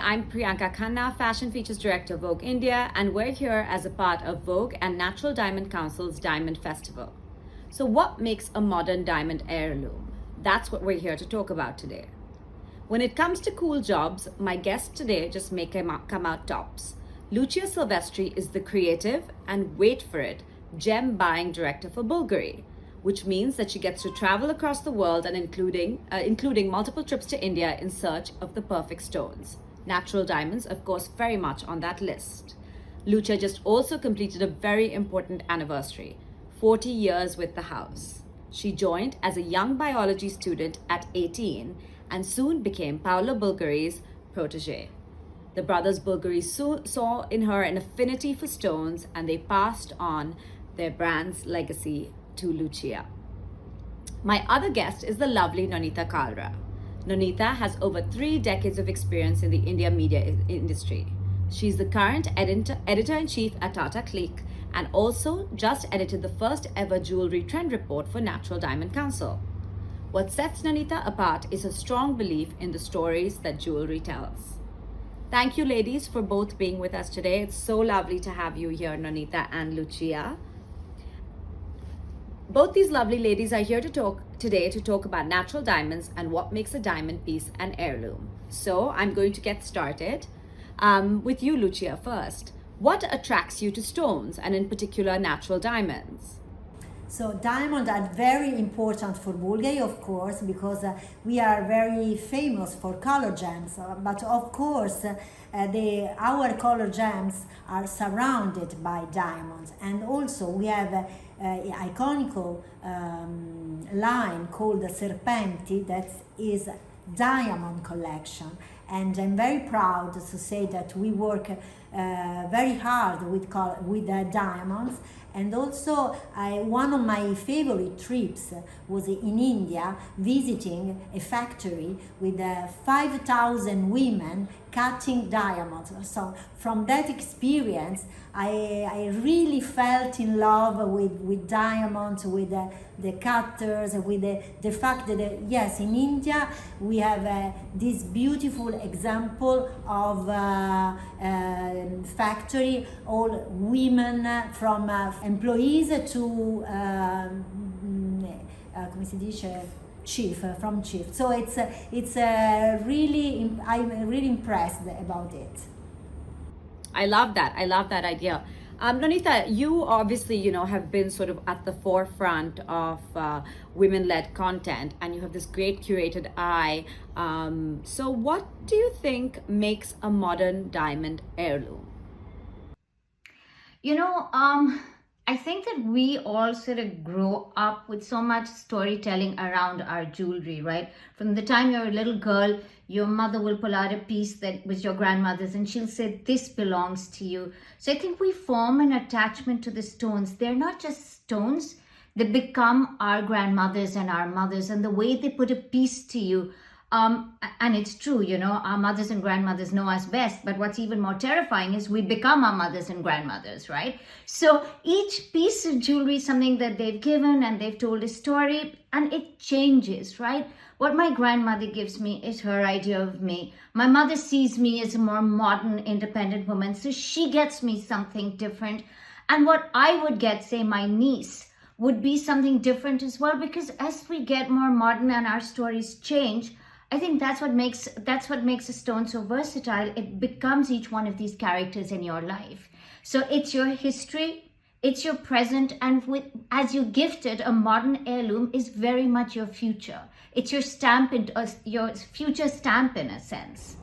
I'm Priyanka Khanna, Fashion Features Director, Vogue India, and we're here as a part of Vogue and Natural Diamond Council's Diamond Festival. So what makes a modern diamond heirloom? That's what we're here to talk about today. When it comes to cool jobs, my guests today just make come out tops. Lucia Silvestri is the creative, and wait for it, gem buying director for Bulgari, which means that she gets to travel across the world and including multiple trips to India in search of the perfect stones. Natural diamonds, of course, very much on that list. Lucia just also completed a very important anniversary, 40 years with the house. She joined as a young biology student at 18 and soon became Paolo Bulgari's protege. The brothers Bulgari saw in her an affinity for stones, and they passed on their brand's legacy to Lucia. My other guest is the lovely Nonita Kalra. Nonita has over 3 decades of experience in the India media industry. She's the current editor-in-chief at Tata CLiQ and also just edited the first ever jewelry trend report for Natural Diamond Council. What sets Nonita apart is her strong belief in the stories that jewelry tells. Thank you, ladies, for both being with us today. It's so lovely to have you here, Nonita and Lucia. Both these lovely ladies are here today to talk about natural diamonds and what makes a diamond piece an heirloom. So I'm going to get started with you, Lucia, first. What attracts you to stones, and in particular natural diamonds? So diamonds are very important for Bulgari, of course, because we are very famous for color gems. But of course, our color gems are surrounded by diamonds, and also we have an iconic line called the Serpenti that is diamond collection. And I'm very proud to say that we work very hard with diamonds. And also, one of my favorite trips was in India, visiting a factory with 5,000 women cutting diamonds. So from that experience, I really felt in love with diamonds, with the cutters, with the fact that, yes, in India, we have this beautiful example of factory, all women from employees to come si dice, chief. So it's really, I'm really impressed about it. I love that idea. Nonita, you obviously, have been sort of at the forefront of women-led content, and you have this great curated eye. So what do you think makes a modern diamond heirloom? I think that we all sort of grow up with so much storytelling around our jewelry, right? From the time you're a little girl, your mother will pull out a piece that was your grandmother's and she'll say, this belongs to you. So I think we form an attachment to the stones. They're not just stones, they become our grandmothers and our mothers, and the way they put a piece to you. And it's true, our mothers and grandmothers know us best, but what's even more terrifying is we become our mothers and grandmothers, right? So each piece of jewelry is something that they've given and they've told a story, and it changes, right? What my grandmother gives me is her idea of me. My mother sees me as a more modern, independent woman, so she gets me something different. And what I would get, say, my niece, would be something different as well, because as we get more modern and our stories change, I think that's what makes a stone so versatile. It becomes each one of these characters in your life. So it's your history, it's your present, and as you gifted, a modern heirloom is very much your future. It's your your future stamp in a sense.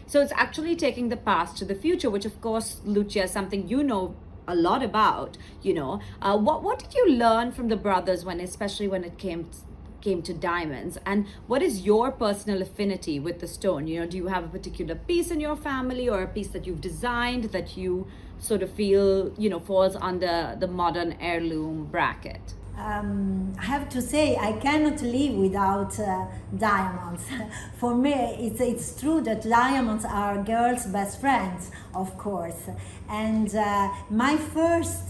So it's actually taking the past to the future, which of course, Lucia, is something you know a lot about. What did you learn from the brothers especially when it came to diamonds, and what is your personal affinity with the stone? Do you have a particular piece in your family or a piece that you've designed that you sort of feel falls under the modern heirloom bracket? I have to say I cannot live without diamonds. For me, it's true that diamonds are girls' best friends, of course. And my first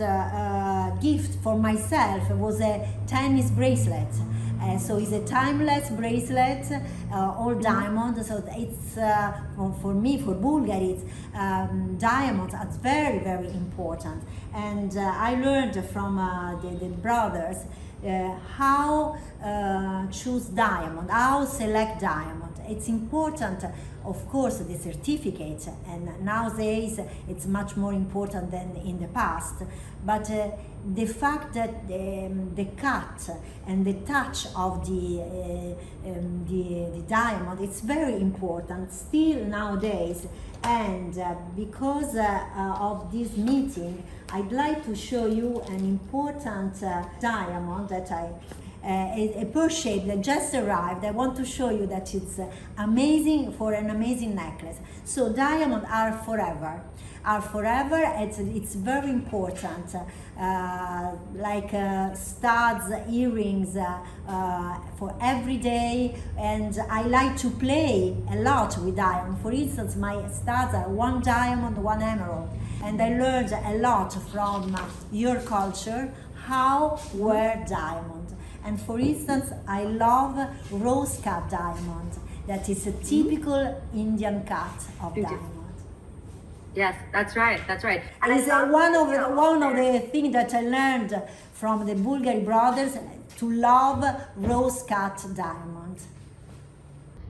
gift for myself was a tennis bracelet. So it's a timeless bracelet, all diamond. So it's for me, for Bulgari, it's, diamonds are very, very important. And I learned from the brothers how choose diamond, how select diamond. It's important, of course, the certificate, and nowadays it's much more important than in the past. But the fact that the cut and the touch of the diamond, it's very important still nowadays. And because of this meeting, I'd like to show you an important diamond that a pearl shape that just arrived. I want to show you that it's amazing, for an amazing necklace. So diamonds are forever. It's very important. Like studs, earrings for every day, and I like to play a lot with diamond. For instance, my studs are one diamond, one emerald, and I learned a lot from your culture how wear diamond. And for instance, I love rose cut diamond. That is a typical Indian cut of diamond. Yes, that's right. And It's one of the things that I learned from the Bulgari brothers, to love rose cut diamond.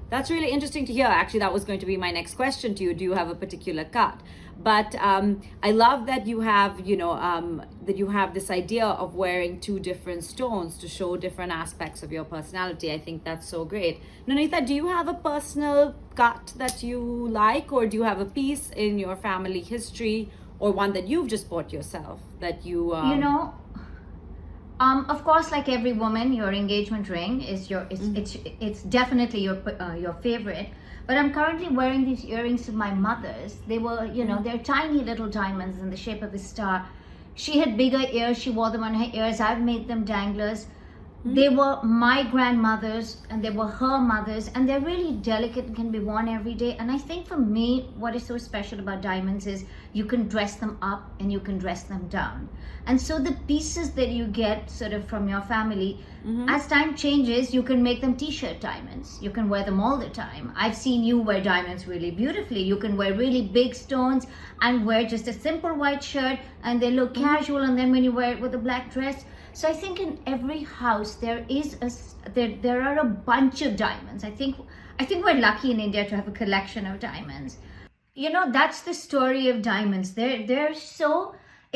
That's really interesting to hear. Actually, that was going to be my next question to you. Do you have a particular cut? But I love that you have, that you have this idea of wearing two different stones to show different aspects of your personality. I think that's so great. Nonita, do you have a personal cut that you like, or do you have a piece in your family history, or one that you've just bought yourself that you? Of course, like every woman, your engagement ring is it's definitely your favorite. But I'm currently wearing these earrings of my mother's. They were, they're tiny little diamonds in the shape of a star. She had bigger ears. She wore them on her ears. I've made them danglers. They were my grandmother's, and they were her mother's, and they're really delicate and can be worn every day. And I think for me, what is so special about diamonds is you can dress them up and you can dress them down. And so the pieces that you get sort of from your family, as time changes, you can make them t-shirt diamonds. You can wear them all the time. I've seen you wear diamonds really beautifully. You can wear really big stones and wear just a simple white shirt, and they look casual, and then when you wear it with a black dress. So I think in every house there are a bunch of diamonds. I think we're lucky in India to have a collection of diamonds. That's the story of diamonds.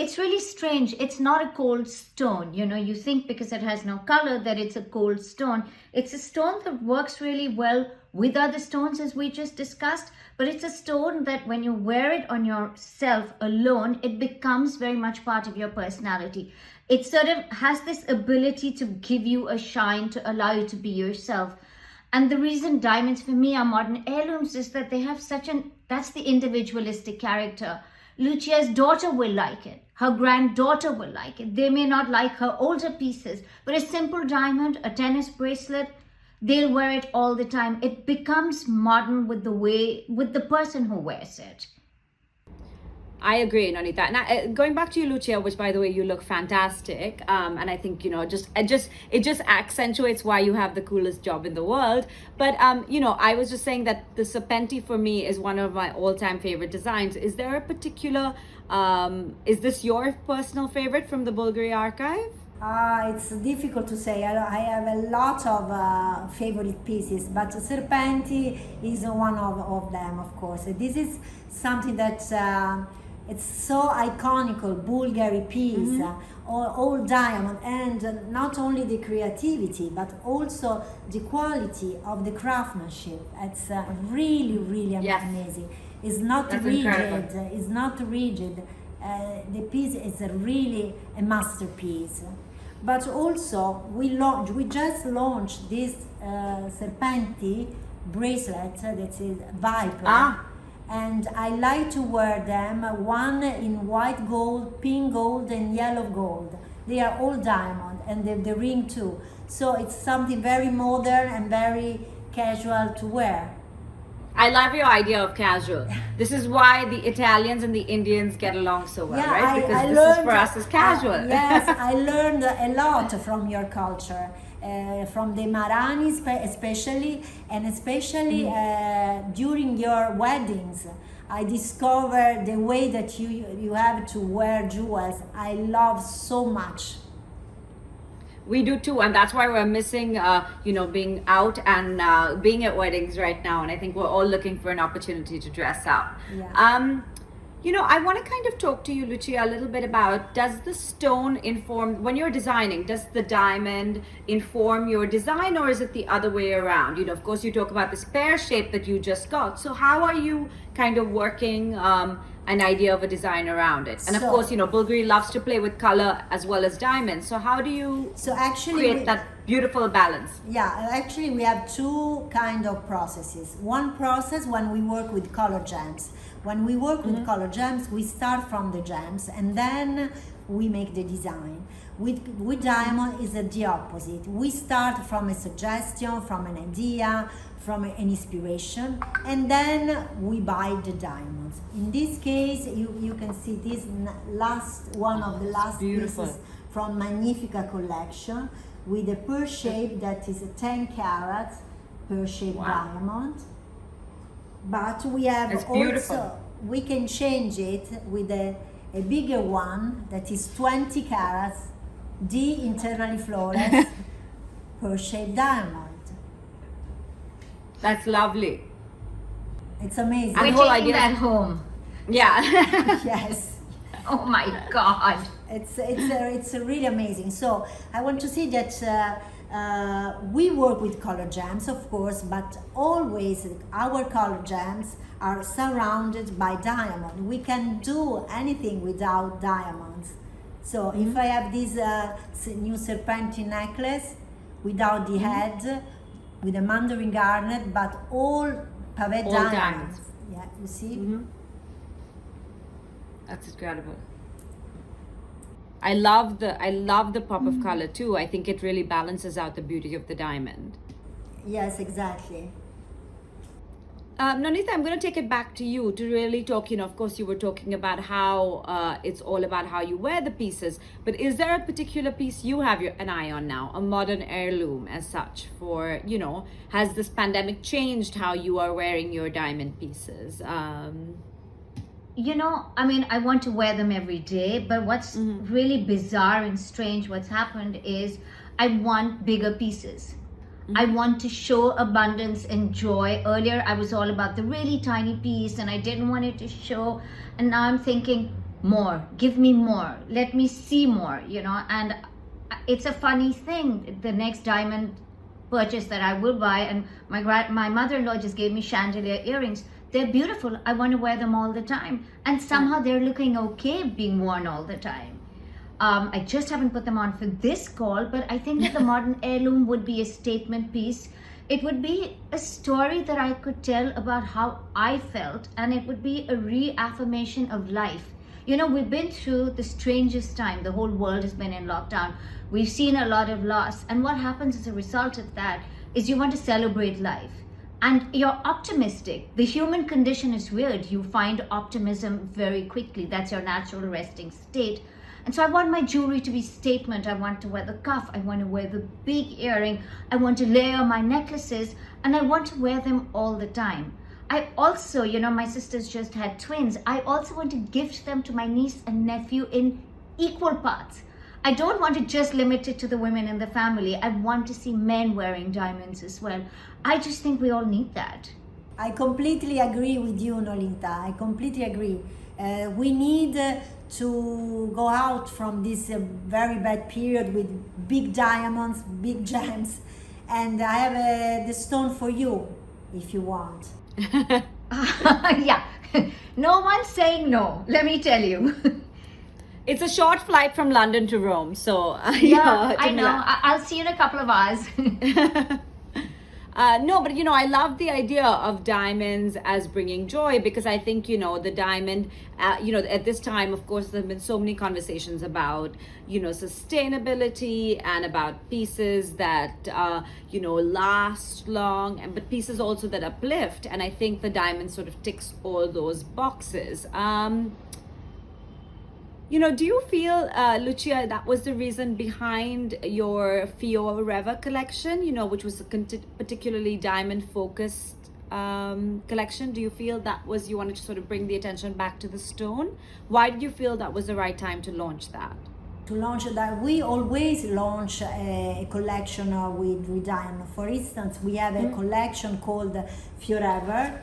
It's really strange. It's not a cold stone. You think because it has no color that it's a cold stone. It's a stone that works really well with other stones, as we just discussed, but it's a stone that when you wear it on yourself alone, it becomes very much part of your personality. It sort of has this ability to give you a shine, to allow you to be yourself. And the reason diamonds for me are modern heirlooms is that they have that's the individualistic character. Lucia's daughter will like it. Her granddaughter will like it. They may not like her older pieces, but a simple diamond, a tennis bracelet, they'll wear it all the time. It becomes modern with the person who wears it. I agree, Nonita. Now, going back to you, Lucia, which, by the way, you look fantastic, and I think it just accentuates why you have the coolest job in the world. But I was just saying that the serpenti for me is one of my all-time favorite designs. Is there a particular? Is this your personal favorite from the Bulgari archive? It's difficult to say. I have a lot of favorite pieces, but serpenti is one of them, of course. This is something that it's so iconic, Bulgari piece, all diamond, and not only the creativity, but also the quality of the craftsmanship. It's really, really amazing. It's not rigid. Incredible. It's not rigid. The piece is really a masterpiece. But also we just launched this serpenti bracelet that is Viper. And I like to wear them, one in white gold, pink gold, and yellow gold. They are all diamond, and the ring too. So it's something very modern and very casual to wear. I love your idea of casual. This is why the Italians and the Indians get along so well, right? Because this is for us as casual. Yes, I learned a lot from your culture. from the Marani especially, and especially during your weddings. I discovered the way that you have to wear jewels. I love so much. We do too, and that's why we're missing, being out and being at weddings right now. And I think we're all looking for an opportunity to dress up. Yeah. I want to kind of talk to you, Lucia, a little bit about, does the stone inform, when you're designing, does the diamond inform your design, or is it the other way around? Of course, you talk about this pear shape that you just got. So how are you kind of working an idea of a design around it? And of course, Bulgari loves to play with color as well as diamonds. So how do you create that beautiful balance? Yeah, actually we have two kind of processes. One process when we work with color gems. When we work with color gems, we start from the gems and then we make the design. With diamond is the opposite. We start from a suggestion, from an idea, from an inspiration, and then we buy the diamonds. In this case, you can see this last one of the last pieces from Magnifica collection with a pear shape that is a 10 carat pear shaped diamond. But we have also, we can change it with a bigger one that is 20 carats, D internally flawless pear shaped diamond. That's lovely. It's amazing. We're taking that home. Yeah. Yes. Oh my God. It's really amazing. So I want to say that we work with color gems, of course, but always our color gems are surrounded by diamond. We can do anything without diamonds. So if I have this new serpentine necklace without the head, with a mandarin garnet, but all pavé diamonds. Yeah, you see? That's incredible. I love the pop of color too. I think it really balances out the beauty of the diamond. Yes, exactly. Nonita, I'm going to take it back to you to really talk, of course you were talking about how it's all about how you wear the pieces, but is there a particular piece you have an eye on now, a modern heirloom as such for, has this pandemic changed how you are wearing your diamond pieces? I want to wear them every day, but what's really bizarre and strange what's happened is I want bigger pieces. I want to show abundance and joy. Earlier, I was all about the really tiny piece and I didn't want it to show. And now I'm thinking, more, give me more, let me see more, and it's a funny thing. The next diamond purchase that I will buy, and my mother-in-law just gave me chandelier earrings. They're beautiful. I want to wear them all the time. And somehow they're looking okay being worn all the time. I just haven't put them on for this call, but I think that the modern heirloom would be a statement piece. It would be a story that I could tell about how I felt, and it would be a reaffirmation of life. We've been through the strangest time. The whole world has been in lockdown. We've seen a lot of loss. And what happens as a result of that is you want to celebrate life. And you're optimistic. The human condition is weird. You find optimism very quickly. That's your natural resting state. And so I want my jewelry to be statement. I want to wear the cuff. I want to wear the big earring. I want to layer my necklaces. And I want to wear them all the time. I also, my sisters just had twins. I also want to gift them to my niece and nephew in equal parts. I don't want to just limit it to the women in the family. I want to see men wearing diamonds as well. I just think we all need that. I completely agree with you, Nolita. I completely agree. We need to go out from this very bad period with big diamonds, big gems. And I have the stone for you, if you want. Yeah, no one's saying no, let me tell you. It's a short flight from London to Rome, so yeah, I know. I'll see you in a couple of hours. No, but I love the idea of diamonds as bringing joy, because I think the diamond, at this time, of course, there have been so many conversations about sustainability and about pieces that last long, but pieces also that uplift, and I think the diamond sort of ticks all those boxes. Do you feel, Lucia, that was the reason behind your Fio Reva collection, which was a particularly diamond focused collection? Do you feel that was, you wanted to sort of bring the attention back to the stone? Why did you feel that was the right time to launch that? To launch that, we always launch a collection with diamond. For instance, we have a collection called Forever,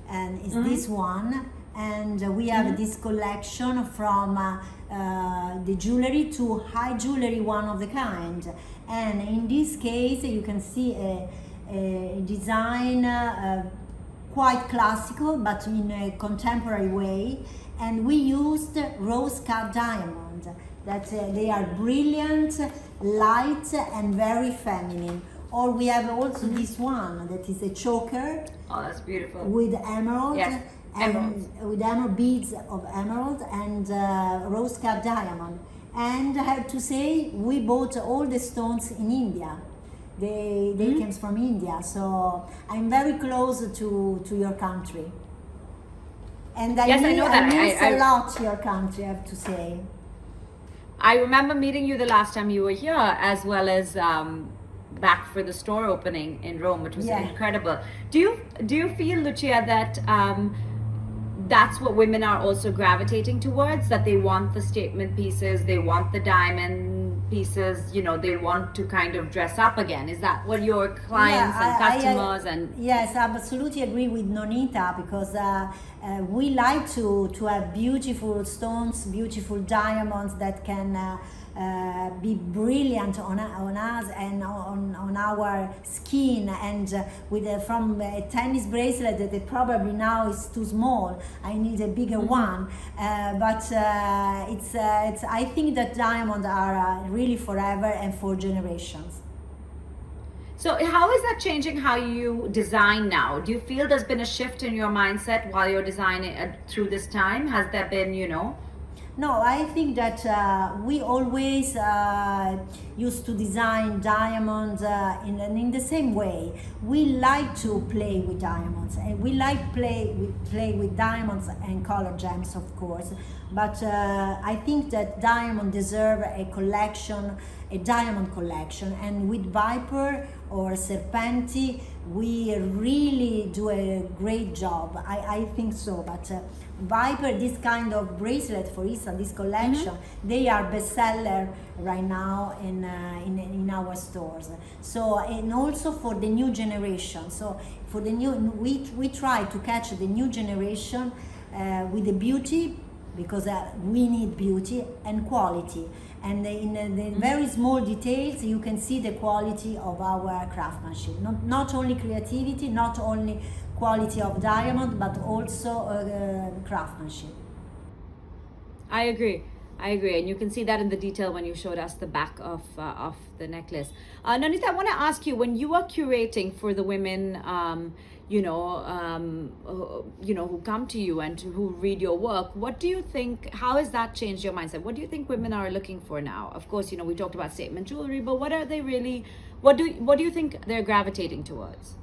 and it's this one. And we have this collection from the jewelry to high jewelry, one of the kind. And in this case, you can see a design quite classical, but in a contemporary way. And we used rose cut diamond. That they are brilliant, light, and very feminine. Or we have also this one that is a choker. Oh, that's beautiful. With emerald. Yes. And with emerald beads of emerald and rose cut diamond. And I have to say, we bought all the stones in India. They came from India, so I'm very close to your country. And I miss a lot your country, I have to say. I remember meeting you the last time you were here, as well as back for the store opening in Rome, which was incredible. Do you feel, Lucia, that that's what women are also gravitating towards, that they want the statement pieces, they want the diamond pieces, they want to kind of dress up again? Is that what your clients and customers Yes, I absolutely agree with Nonita, because we like to have beautiful stones, beautiful diamonds that can be brilliant on us and on our skin, and from a tennis bracelet that probably now is too small, I need a bigger one, but it's I think that diamonds are really forever and for generations. So how is that changing how you design now? Do you feel there's been a shift in your mindset while you're designing through this time? Has there been, No, I think that we always used to design diamonds in the same way. We like to play with diamonds, and we like play with diamonds and color gems, of course. But I think that diamond deserve a collection, a diamond collection, and with Viper or Serpenti, we really do a great job. I think so, but Viper, this kind of bracelet, for instance, this collection, they are bestseller right now in our stores. So, and also for the new generation. So for the new, we try to catch the new generation with the beauty, because we need beauty and quality. And in the very small details, you can see the quality of our craftsmanship. Not only creativity, not only quality of diamond, but also craftsmanship. I agree, and you can see that in the detail when you showed us the back of the necklace. Nonita, I want to ask you, when you are curating for the women, who come to you and who read your work, what do you think? How has that changed your mindset? What do you think women are looking for now? Of course, we talked about statement jewelry, but what are they really? What do you think they're gravitating towards?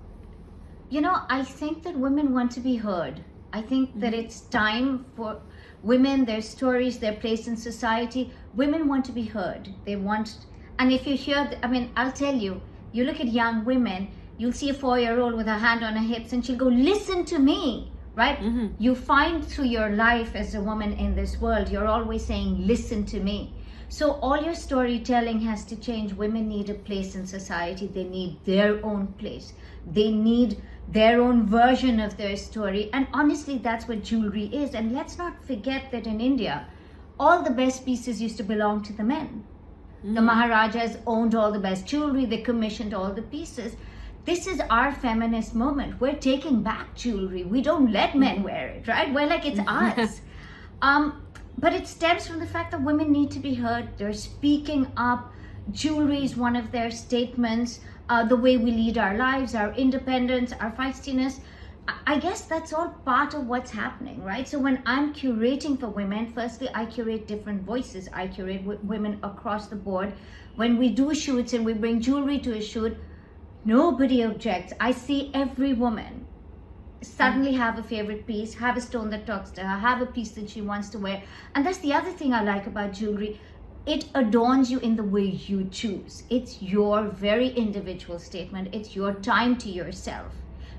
I think that women want to be heard. I think that it's time for women, their stories, their place in society. Women want to be heard. They want, and if you hear, I'll tell you, you look at young women, you'll see a 4-year-old with her hand on her hips and she'll go, listen to me, right? You find through your life as a woman in this world, you're always saying, listen to me. So all your storytelling has to change. Women need a place in society. They need their own place. They need their own version of their story. And honestly, that's what jewelry is. And let's not forget that in India, all the best pieces used to belong to the men. The Maharajas owned all the best jewelry. They commissioned all the pieces. This is our feminist moment. We're taking back jewelry. We don't let men wear it, right? We're like, it's ours. But it stems from the fact that women need to be heard. They're speaking up. Jewelry is one of their statements. The way we lead our lives, our independence, our feistiness. I guess that's all part of what's happening, right? So when I'm curating for women, firstly, I curate different voices. I curate women across the board. When we do shoots and we bring jewelry to a shoot, nobody objects. I see every woman suddenly have a favorite piece, have a stone that talks to her, have a piece that she wants to wear. And that's the other thing I like about jewelry. It adorns you in the way you choose. It's your very individual statement. It's your time to yourself.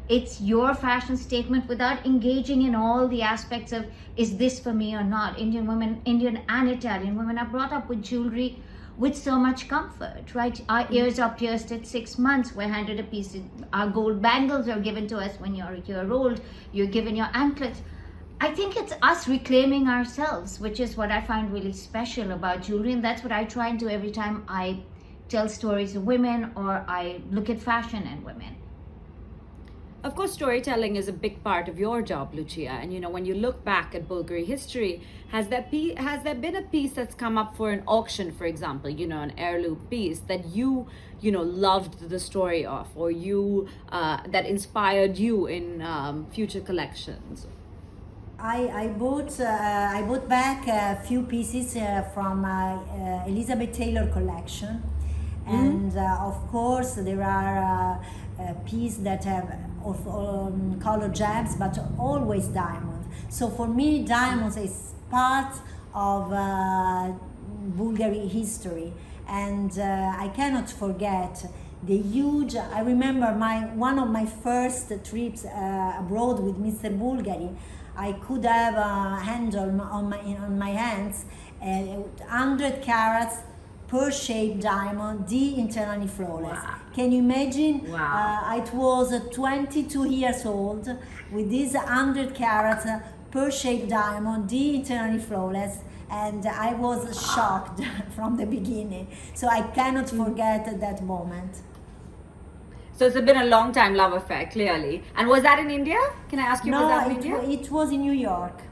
It's your fashion statement without engaging in all the aspects of, is this for me or not? Indian women, Indian and Italian women are brought up with jewelry with so much comfort, right? Our ears are pierced at 6 months. We're handed a piece. Our gold bangles are given to us when you're a year old. You're given your anklets. I think it's us reclaiming ourselves, which is what I find really special about jewelry. And that's what I try and do every time I tell stories of women or I look at fashion and women. Of course, storytelling is a big part of your job, Lucia. And when you look back at Bulgari history, has there been a piece that's come up for an auction, for example, an heirloom piece that you loved the story of, or that inspired you in future collections? I bought back a few pieces from Elizabeth Taylor collection, and of course there are pieces that have color gems, but always diamond. So for me, diamonds is part of Bulgari history, and I cannot forget the huge. I remember one of my first trips abroad with Mr. Bulgari. I could have a handle on my hands, 100 carats pearl-shaped diamond, D internally flawless. Wow. Can you imagine? Wow. It was 22 years old with this 100 carats pearl-shaped diamond, D internally flawless, and I was shocked from the beginning. So I cannot forget that moment. So it's been a long time love affair, clearly. And was that in India? Can I ask you, was that in India? It was in New York.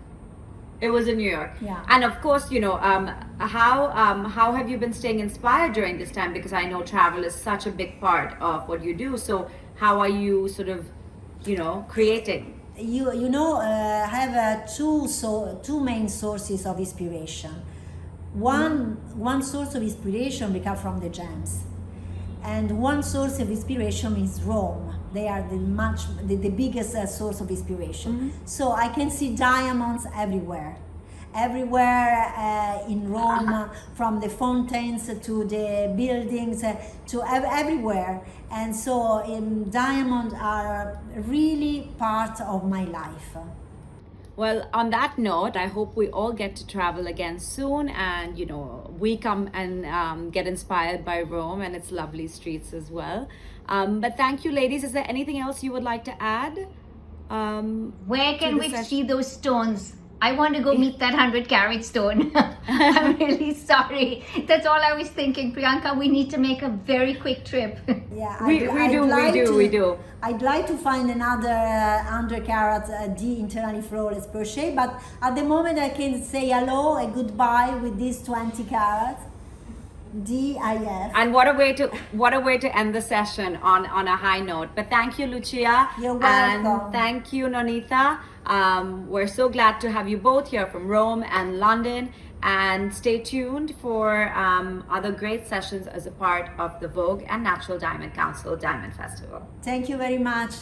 It was in New York. Yeah. And of course, how have you been staying inspired during this time? Because I know travel is such a big part of what you do. So how are you sort of, creating? I have two main sources of inspiration. One source of inspiration comes from the gems, and one source of inspiration is Rome. They are the biggest source of inspiration. So I can see diamonds everywhere in Rome, from the fountains to the buildings, to everywhere. And so diamonds are really part of my life. Well, on that note, I hope we all get to travel again soon, and we come and get inspired by Rome and its lovely streets as well. But thank you, ladies. Is there anything else you would like to add? Where can we see those stones? I want to go meet that 100-carat stone. I'm really sorry. That's all I was thinking, Priyanka. We need to make a very quick trip. Yeah, we do. I'd like to find another 100 carat D internally flawless crochet, but at the moment I can say hello and goodbye with these 20 carats DIF. And what a way to end the session on a high note. But thank you, Lucia. You're welcome. And thank you, Nonita. We're so glad to have you both here from Rome and London. And stay tuned for other great sessions as a part of the Vogue and Natural Diamond Council Diamond Festival. Thank you very much.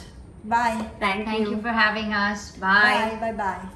Bye. Thank you. Thank you for having us. Bye. Bye. Bye. Bye.